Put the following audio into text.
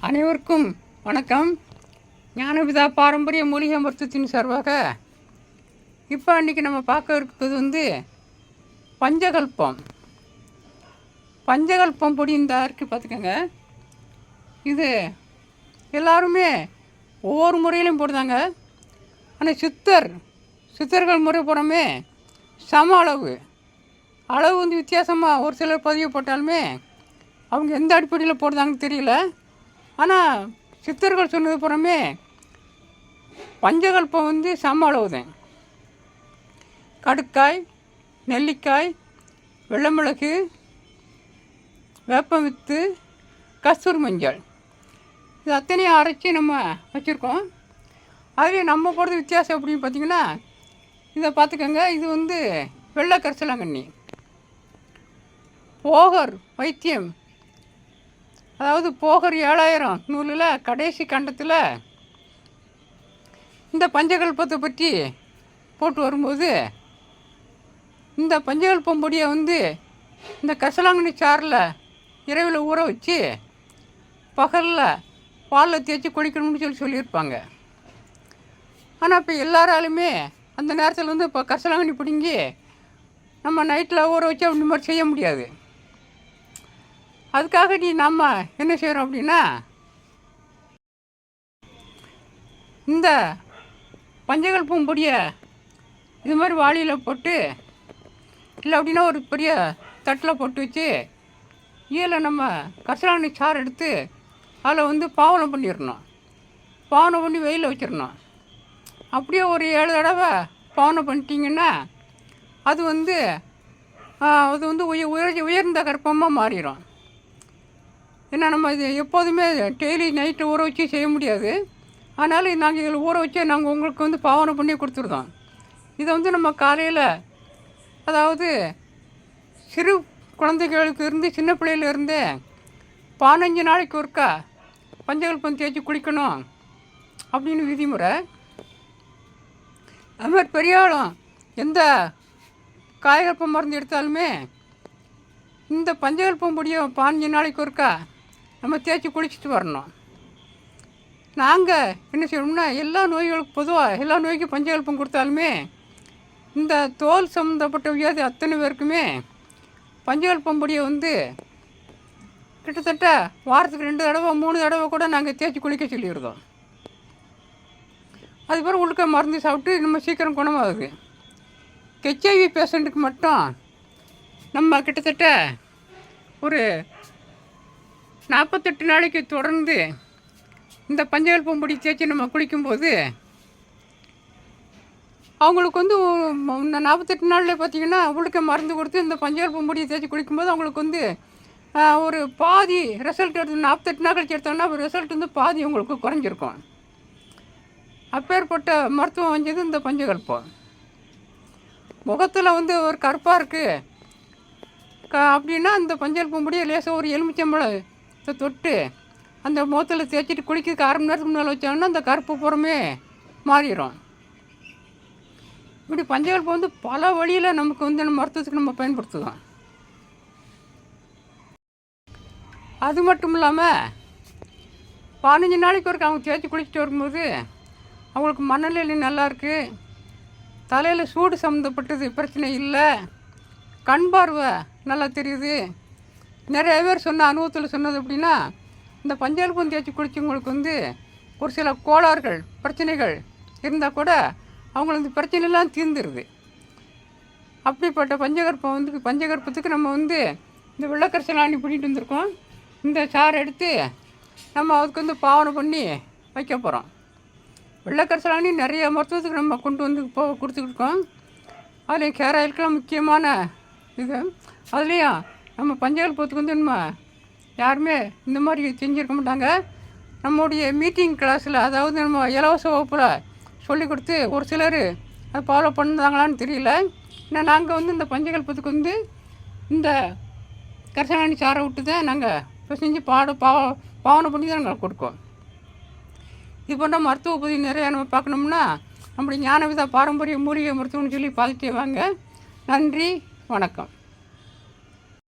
அனைவருக்கும் வணக்கம். ஞானபிதா பாரம்பரிய மூலிகை மருத்துவத்தின் சார்பாக இப்போ அன்றைக்கி நம்ம பார்க்க இருக்கிறது பஞ்சகல்பம். பஞ்சகல்பம் பொடி இந்த இருக்குது பார்த்துக்கோங்க. இது எல்லாருமே ஒவ்வொரு முறையிலையும் போடுதாங்க. ஆனால் சித்தர்கள் முறை போடாமே சம அளவு வித்தியாசமாக ஒரு சிலர் பதிவு போட்டாலுமே அவங்க எந்த அடிப்படையில் போடுறாங்கன்னு தெரியல. ஆனால் சித்தர்கள் சொன்னது புறமே பஞ்சகல்பம் சம அளவு தான். கடுக்காய், நெல்லிக்காய், வெள்ளமிளகு, வேப்ப வித்து, கஸ்தூரி மஞ்சள், இது அத்தனையும் அரைச்சி நம்ம வச்சுருக்கோம். அதுவே நம்ம போடுறது வித்தியாசம் அப்படின்னு பார்த்திங்கன்னா இதை பார்த்துக்கோங்க. இது வெள்ளை கரிசலாங்கண்ணி, போகர் வைத்தியம், அதாவது போகர் 7000 நூலில் கடைசி கண்டத்தில் இந்த பஞ்சகல்பத்தை பற்றி போட்டு வரும்போது இந்த பஞ்சகல்பம் பொடியை இந்த கரிசலாங்கண்ணி சாறில் இரவில் ஊற வச்சு பகலில் பாலில் தேய்ச்சி குடிக்கணும்னு சொல்லியிருப்பாங்க. ஆனால் இப்போ எல்லாராலுமே அந்த நேரத்தில் இப்போ கரிசலாங்கண்ணி பிடுங்கி நம்ம நைட்டில் ஊற வச்சு அப்படி மாதிரி செய்ய முடியாது. அதுக்காக நம்ம என்ன செய்கிறோம் அப்படின்னா இந்த பஞ்சகல்பம் பொடியை இது மாதிரி வாளியில் போட்டு இல்லை அப்படின்னா ஒரு பெரிய தட்டில் போட்டு வச்சு ஈயில் நம்ம கரிசலாங்கண்ணி சாறு எடுத்து அதில் பாவனை பண்ணிடணும். பாவனை பண்ணி வெயிலில் வச்சிடணும். அப்படியே ஒரு 7 தடவை பாவனை பண்ணிட்டீங்கன்னா அது உயர்ந்த கற்பமாக மாறிடும். ஏன்னா நம்ம இது எப்போதுமே டெய்லி நைட்டு ஊற வச்சு செய்ய முடியாது. அதனால் நாங்கள் இதில் ஊற வச்சு நாங்கள் உங்களுக்கு பாவனை பண்ணி கொடுத்துருதோம். இதை நம்ம காலையில், அதாவது சிறு குழந்தைகளுக்கு சின்ன பிள்ளையிலேருந்தே 15 நாளைக்கு ஒருக்கா பஞ்சகல்பம் தேய்ச்சி குளிக்கணும் அப்படின்னு விதிமுறை. அது மாதிரி பெரியாலும் எந்த காயகல்பம் மருந்து எடுத்தாலுமே இந்த பஞ்சகல்பம் பொடியை 15 நாளைக்கு ஒருக்கா நம்ம தேய்ச்சி குளிச்சுட்டு வரணும். நாங்கள் என்ன செய்யணும்னா எல்லா நோய்களுக்கும் பொதுவாக எல்லா நோய்க்கும் பஞ்சகல்பம் கொடுத்தாலுமே இந்த தோல் சம்மந்தப்பட்ட வியாதி அத்தனை பேருக்குமே பஞ்சகல்பம் பொடியை கிட்டத்தட்ட வாரத்துக்கு 2 தடவை 3 தடவை கூட நாங்கள் தேய்ச்சி குளிக்க சொல்லிடுறோம். அதுக்கப்புறம் உழுக்க மருந்து சாப்பிட்டு நம்ம சீக்கிரம் குணமாகுது. ஹெச்ஐவி பேஷண்ட்டுக்கு மட்டும் நம்ம கிட்டத்தட்ட ஒரு 48 நாளைக்கு தொடர்ந்து இந்த பஞ்சகல்பம் பொடி தேய்ச்சி நம்ம குளிக்கும்போது அவங்களுக்கு 48 நாளில் பார்த்திங்கன்னா உழுக்க மருந்து கொடுத்து இந்த பஞ்சகல்பம் பொடியை தேய்ச்சி குளிக்கும்போது அவங்களுக்கு ஒரு பாதி ரிசல்ட் எடுத்து 48 நாள் கழிச்சு எடுத்தோம்னா ரிசல்ட் பாதி அவங்களுக்கு குறைஞ்சிருக்கும். அப்பேற்பட்ட மருத்துவம் வந்தது இந்த பஞ்சகல்பம். முகத்தில் ஒரு கருப்பாக இருக்குது அப்படின்னா அந்த பஞ்சகல்பம் பொடியை லேசாக ஒரு எலுமிச்சம்பழத்தை தொட்டு அந்த முகத்தில் தேய்ச்சிட்டு குளிக்கிறதுக்கு 1/2 மணி நேரத்துக்கு முன்னால் வச்சோம்னா அந்த கருப்பு புறமே மாறிடும். இப்படி பஞ்சகல்பம் பல வழியில் நமக்கு நம்ம மருத்துவத்துக்கு நம்ம பயன்படுத்துவோம். அது மட்டும் இல்லாமல் 15 நாளைக்கு ஒருக்க அவங்க தேய்ச்சி குளிச்சுட்டு வரும்போது அவங்களுக்கு மனநிலை நல்லாயிருக்கு, தலையில் சூடு சம்மந்தப்பட்டது பிரச்சனை இல்லை, கண் பார்வை நல்லா தெரியுது. நிறைய பேர் சொன்ன அனுபவத்தில் சொன்னது அப்படின்னா இந்த பஞ்சகல்பம் தேய்ச்சி குளிச்சவங்களுக்கு ஒரு சில கோளாறுகள் பிரச்சனைகள் இருந்தால் கூட அவங்களுக்கு பிரச்சனைலாம் தீர்ந்துருது. அப்படிப்பட்ட பஞ்சகல்பத்துக்கு நம்ம இந்த வெள்ளைக்கரிசலாங்கண்ணி பிடிட்டு வந்திருக்கோம். இந்த சாறை எடுத்து நம்ம அதுக்கு பாவனை பண்ணி வைக்க போகிறோம். வெள்ளைக்கரிசலாங்கண்ணி நிறைய மருத்துவத்துக்கு நம்ம கொண்டு கொடுத்துக்கிட்டு இருக்கோம். அதுலேயும் கேர் ஆயிலுக்கெல்லாம் முக்கியமான இது. அதுலேயும் நம்ம பஞ்சகல்பத்துக்கு நம்ம யாருமே இந்த மாதிரி செஞ்சுருக்க மாட்டாங்க. நம்முடைய மீட்டிங் கிளாஸில், அதாவது நம்ம இலவச வகுப்பில் சொல்லி கொடுத்து ஒரு சிலர் அதை ஃபாலோ பண்ணுறாங்களான்னு தெரியல. ஏன்னா நாங்கள் இந்த பஞ்சகல்பத்துக்கு இந்த கரிசலாங்கண்ணி சாரை விட்டு தான் நாங்கள் இப்போ செஞ்சு பாவனை பண்ணி தான் நாங்கள் கொடுக்கோம். இது போன்ற மருத்துவ உதவி நிறையா நம்ம பார்க்கணும்னா நம்முடைய ஞானபிதா பாரம்பரிய மூலிகை மருத்துவம்னு சொல்லி பார்த்துட்டே வாங்க. நன்றி, வணக்கம்.